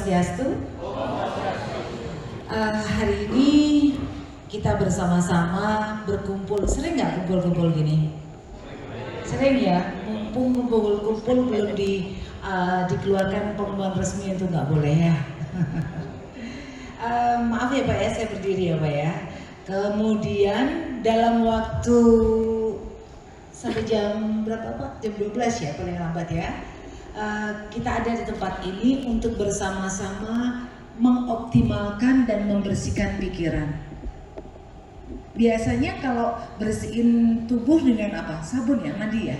Swastiastu. Hari ini kita bersama-sama berkumpul. Sering nggak kumpul-kumpul gini? Sering ya. Mumpung kumpul-kumpul belum dikeluarkan pengumuman resmi itu nggak boleh ya. Maaf ya Pak ya, saya berdiri ya Pak ya. Kemudian dalam waktu sampai jam berapa Pak? Jam 12 ya paling lambat ya. Kita ada di tempat ini untuk bersama-sama mengoptimalkan dan membersihkan pikiran. Biasanya kalau bersihin tubuh dengan apa? Sabun ya, mandi ya?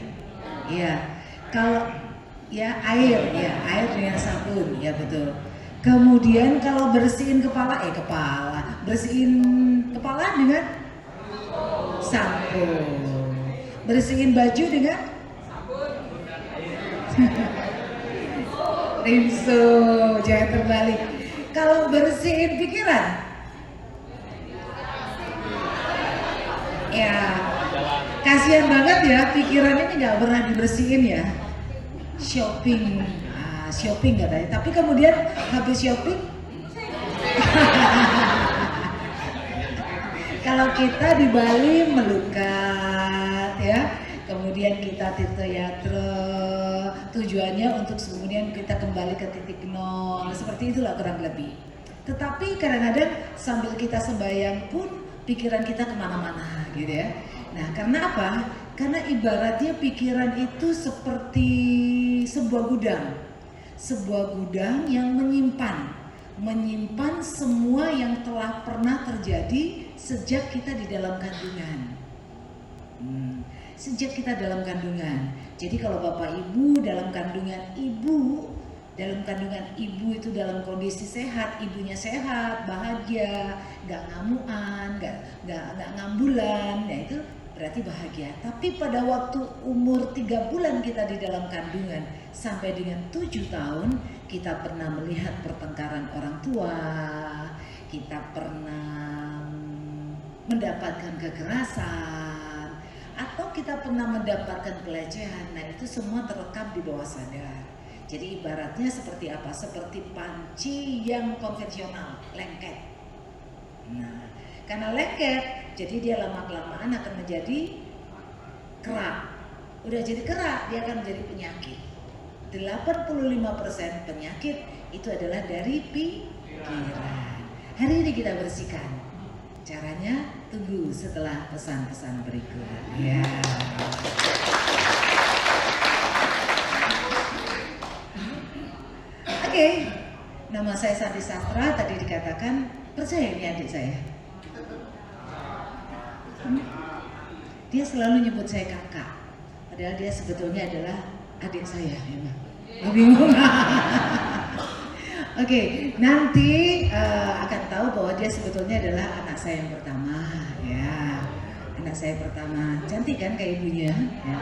Iya. Kalau ya air dengan sabun, ya betul. Kemudian kalau bersihin kepala, bersihin kepala dengan sampo. Bersihin baju dengan rinso, jangan terbalik. Kalau bersihin pikiran, ya kasihan banget ya, pikiran ini nggak pernah dibersihin ya. Shopping katanya, tapi kemudian habis shopping kalau kita di Bali melukat ya, kemudian kita tirtoyatra, tujuannya untuk kemudian kita kembali ke titik nol, seperti itulah kurang lebih. Tetapi kadang-kadang sambil kita sembahyang pun pikiran kita kemana-mana gitu ya. Nah karena apa? Karena ibaratnya pikiran itu seperti sebuah gudang yang menyimpan semua yang telah pernah terjadi sejak kita di dalam kandungan. Sejak kita dalam kandungan. Jadi kalau Bapak Ibu dalam kandungan ibu itu dalam kondisi sehat, ibunya sehat, bahagia, nggak ngamuan, nggak ngambulan, ya itu berarti bahagia. Tapi pada waktu umur 3 bulan kita di dalam kandungan sampai dengan 7 tahun, kita pernah melihat pertengkaran orang tua, kita pernah mendapatkan kekerasan, atau kita pernah mendapatkan pelecehan. Nah itu semua terekam di bawah sadar. Jadi ibaratnya seperti apa? Seperti panci yang konvensional, lengket. Nah karena lengket, jadi dia lama-kelamaan akan menjadi kerak. Udah jadi kerak, dia akan menjadi penyakit. 85% penyakit itu adalah dari pikiran. Hari ini kita bersihkan. Caranya tunggu setelah pesan-pesan berikut. Ya. Oke, nama saya Santi Sastra. Tadi dikatakan percaya ini adik saya. Dia selalu nyebut saya kakak, padahal dia sebetulnya adalah adik saya. Bingung. Oke, nanti akan tahu bahwa dia sebetulnya adalah anak saya yang pertama, ya. Anak saya pertama, cantik kan kayak ibunya. Ya.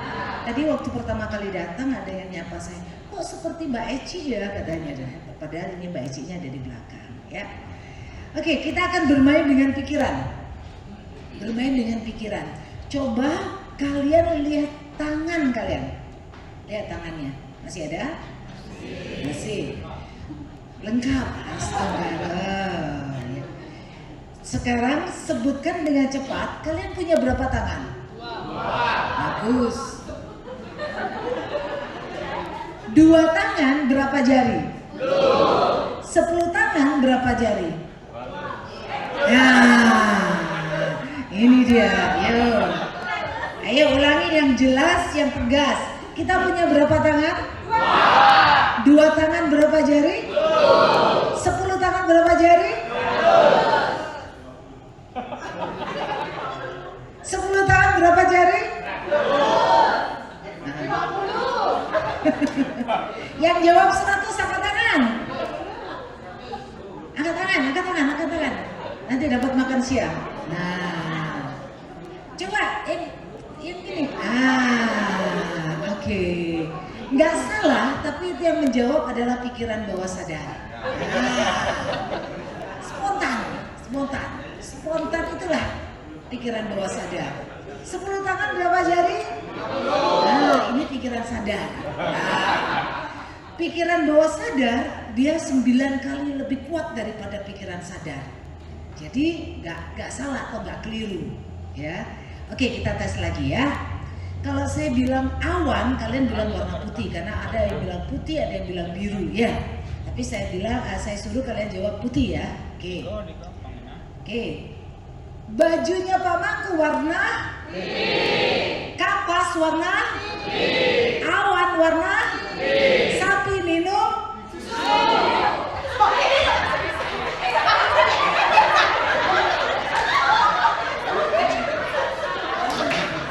Tadi waktu pertama kali datang ada yang nyapa saya, kok seperti Mbak Eci ya katanya, padahal ini Mbak Eci-nya ada di belakang, ya. Oke, kita akan bermain dengan pikiran. Coba kalian lihat tangan kalian. Lihat tangannya. Masih ada? Masih. Lengkap. Astaga. Sekarang sebutkan dengan cepat, kalian punya berapa tangan? Bagus. 2 tangan berapa jari? 10 tangan berapa jari? Ya. Ini dia, ayo ulangi yang jelas, yang tegas. Kita punya berapa tangan? 2 tangan berapa jari? 10 tangan berapa jari? 10 tangan berapa jari? 50. Yang jawab 100 angkat tangan. Angkat tangan. Nanti dapat makan siang. Nah, coba yang ini. Oke. Nggak salah, tapi itu yang menjawab adalah pikiran bawah sadar. Spontan itulah pikiran bawah sadar. 10 tangan berapa jari? Nah, ini pikiran sadar. Pikiran bawah sadar dia 9 kali lebih kuat daripada pikiran sadar. Jadi nggak salah atau nggak keliru, ya. Oke, kita tes lagi ya. Kalau saya bilang awan, kalian bilang warna putih karena ada yang bilang putih, ada yang bilang biru, ya. Tapi saya bilang, saya suruh kalian jawab putih ya. Oke. Oke. Bajunya Pak Mangku warna putih. Kapas warna putih. Awan warna putih. Sapi minum susu.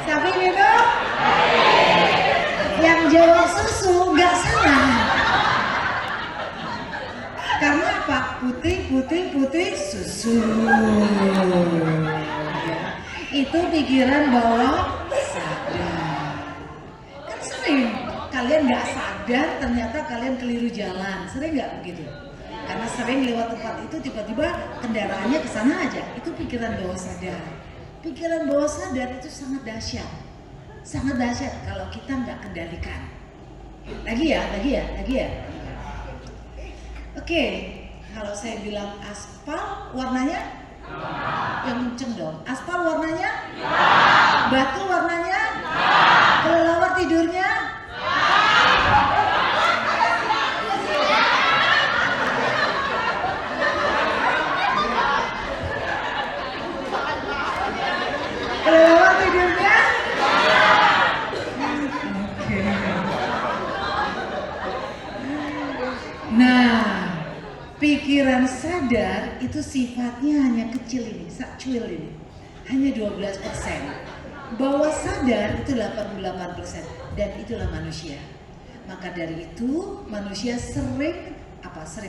Sapi minum. Yang jawab susu nggak salah. Karena apa? Putih susu. Ya. Itu pikiran bawah sadar. Kan sering kalian nggak sadar ternyata kalian keliru jalan. Sering nggak begitu? Karena sering lewat tempat itu tiba-tiba kendaraannya ke sana aja. Itu pikiran bawah sadar. Pikiran bawah sadar itu sangat dahsyat. Sangat dahsyat kalau kita nggak kendalikan. Lagi ya. Oke, kalau saya bilang aspal warnanya yang kenceng dong. Aspal warnanya batu warnanya kelelawar tidurnya kelelawar tidurnya. Nah, pikiran sadar itu sifatnya hanya kecil ini, sakcuil ini. Hanya 12%. Bawah sadar itu 88% dan itulah manusia. Maka dari itu manusia sering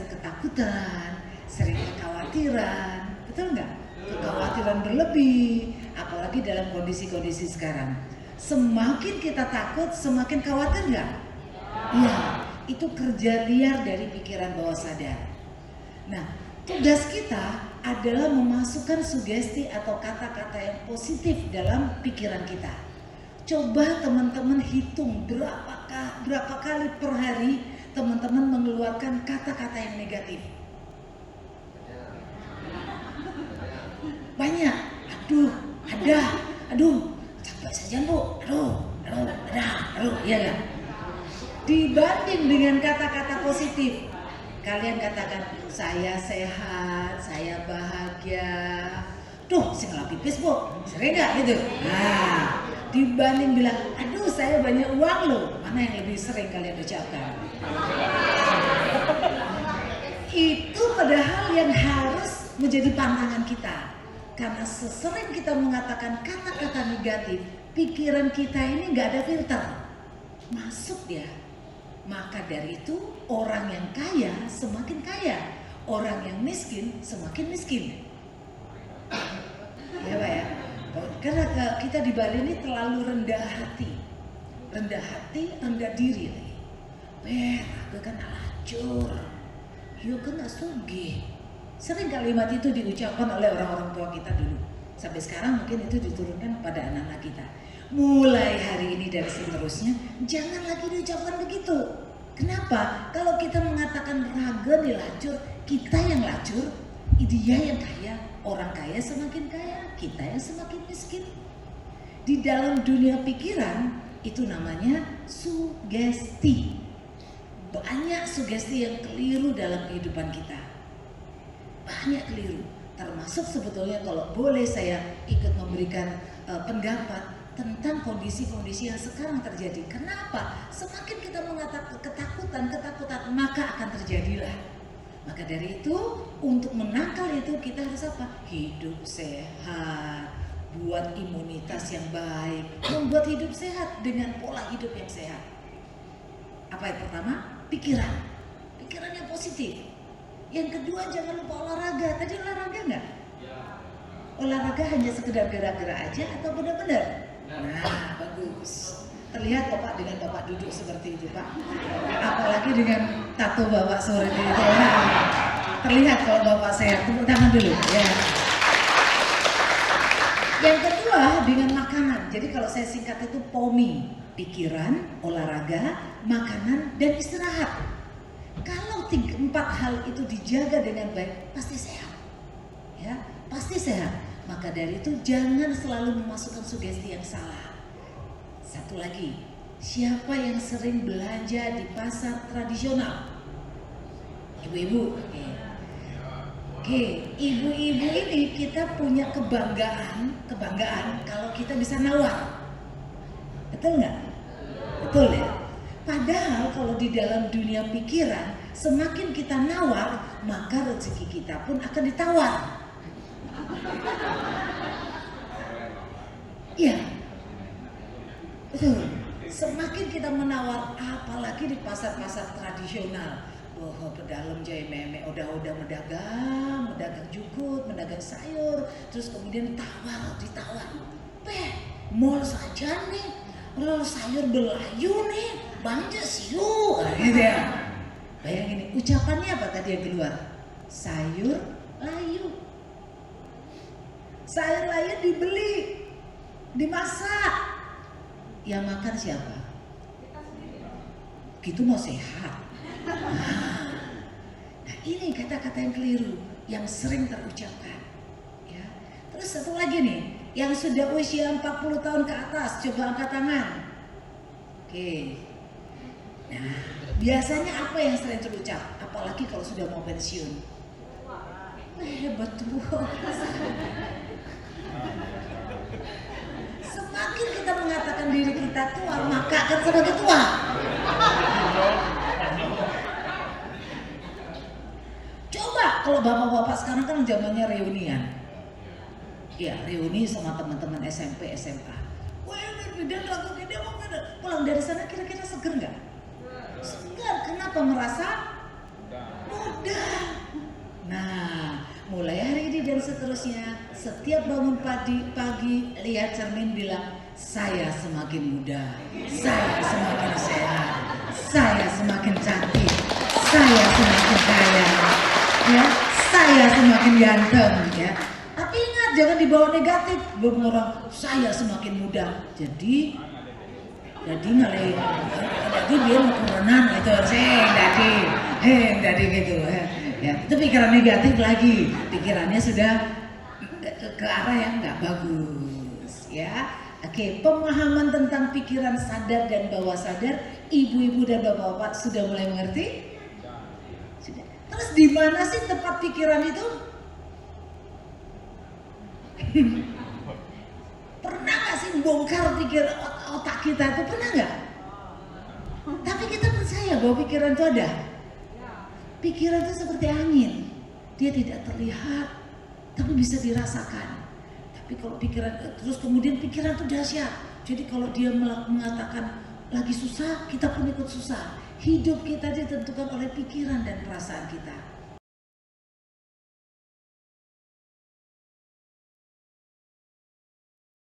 ketakutan, sering kekhawatiran. Betul nggak? Kekhawatiran berlebih, apalagi dalam kondisi-kondisi sekarang. Semakin kita takut, semakin khawatir nggak? Iya. Itu kerja liar dari pikiran bawah sadar. Nah, tugas kita adalah memasukkan sugesti atau kata-kata yang positif dalam pikiran kita. Coba teman-teman hitung berapa kali per hari teman-teman mengeluarkan kata-kata yang negatif. Banyak. Aduh, capek saja Bu. Aduh, iya kan? Dibanding dengan kata-kata positif, kalian katakan saya sehat, saya bahagia. Duh, saya ngelap pipis Bu, sering nggak gitu? Nah, dibanding bilang, aduh saya banyak uang loh, mana yang lebih sering kalian ucapkan? Itu padahal yang harus menjadi pantangan kita. Karena sesering kita mengatakan kata-kata negatif, pikiran kita ini nggak ada filter, masuk dia. Maka dari itu orang yang kaya semakin kaya, orang yang miskin semakin miskin. Ya Pak ya. Karena kita di Bali ini terlalu rendah hati, rendah diri lagi. Aku kan alacur, yo kan sugih. Sering kalimat itu diucapkan oleh orang-orang tua kita dulu. Sampai sekarang mungkin itu diturunkan pada anak-anak kita. Mulai hari ini dan seterusnya jangan lagi diucapkan begitu. Kenapa? Kalau kita mengatakan raga nih lacur, kita yang lacur, dia yang kaya. Orang kaya semakin kaya, kita yang semakin miskin. Di dalam dunia pikiran itu namanya sugesti. Banyak sugesti yang keliru dalam kehidupan kita. Banyak keliru. Termasuk sebetulnya kalau boleh saya ikut memberikan pendapat tentang kondisi-kondisi yang sekarang terjadi. Kenapa? Semakin kita mengatakan ketakutan, maka akan terjadilah. Maka dari itu, untuk menangkal itu kita harus apa? Hidup sehat, buat imunitas yang baik, membuat hidup sehat dengan pola hidup yang sehat. Apa yang pertama? Pikiran yang positif. Yang kedua, jangan lupa olahraga. Tadi olahraga nggak? Olahraga hanya sekedar gerak-gerak aja atau benar-benar? Nah, bagus. Terlihat kok Pak dengan Bapak duduk seperti itu Pak. Apalagi dengan tato Bapak sore itu ya. Terlihat kalau Bapak sehat. Tepuk tangan dulu ya. Yang kedua dengan makanan. Jadi kalau saya singkat itu POMI. Pikiran, olahraga, makanan, dan istirahat. Kalau 4 hal itu dijaga dengan baik, pasti sehat. Ya, pasti sehat. Maka dari itu jangan selalu memasukkan sugesti yang salah. Satu lagi, siapa yang sering belanja di pasar tradisional? Ibu-ibu. Oke, ibu-ibu ini kita punya kebanggaan kalau kita bisa nawar. Betul nggak? Betul ya? Padahal kalau di dalam dunia pikiran, semakin kita nawar, maka rezeki kita pun akan ditawar. Iya, betul. Semakin kita menawar, apalagi di pasar-pasar tradisional. Oh, pedalam jaya meme, udah mendagang jukut, mendagang sayur, terus kemudian ditawar. Mall saja nih, sayur belayu nih, banja siu, gitu ya. Bayangin nih, ucapannya apa tadi yang keluar? Sayur layu. Sayur layu dibeli, dimasak. Yang makan siapa? Gitu mau sehat. Nah ini kata-kata yang keliru yang sering terucapkan ya. Terus satu lagi nih, yang sudah usia 40 tahun ke atas, coba angkat tangan. Oke. Nah biasanya apa yang sering terucap, apalagi kalau sudah mau pensiun? Betul. Semakin kita mengatakan diri kita tua, maka akan semakin tua. Coba kalau bapak-bapak sekarang kan zamannya reunian. Ya, reuni sama teman-teman SMP, SMA. Wah, dia lagu dia mau pulang dari sana kira-kira seger nggak? Seger. Kenapa? Merasa muda. Nah, mulai hari ini dan seterusnya, setiap bangun pagi lihat cermin bilang, saya semakin muda, saya semakin sehat, saya semakin cantik, saya semakin kaya, ya, saya semakin ganteng, ya. Tapi ingat jangan dibawa negatif, orang saya semakin muda, jadi ngalih, jadi dia mau kuronan gitu, jadi gitu. Ya, itu pikiran negatif lagi, pikirannya sudah ke arah yang nggak bagus, ya. Oke, pemahaman tentang pikiran sadar dan bawah sadar, ibu-ibu dan bapak-bapak sudah mulai mengerti? Sudah. Terus di mana sih tempat pikiran itu? Pernah nggak sih bongkar pikir otak kita itu, pernah nggak? Tapi kita percaya bahwa pikiran itu ada. Pikiran itu seperti angin, dia tidak terlihat, tapi bisa dirasakan. Tapi kalau pikiran, terus kemudian pikiran itu dahsyat. Jadi kalau dia mengatakan lagi susah, kita pun ikut susah. Hidup kita ditentukan oleh pikiran dan perasaan kita.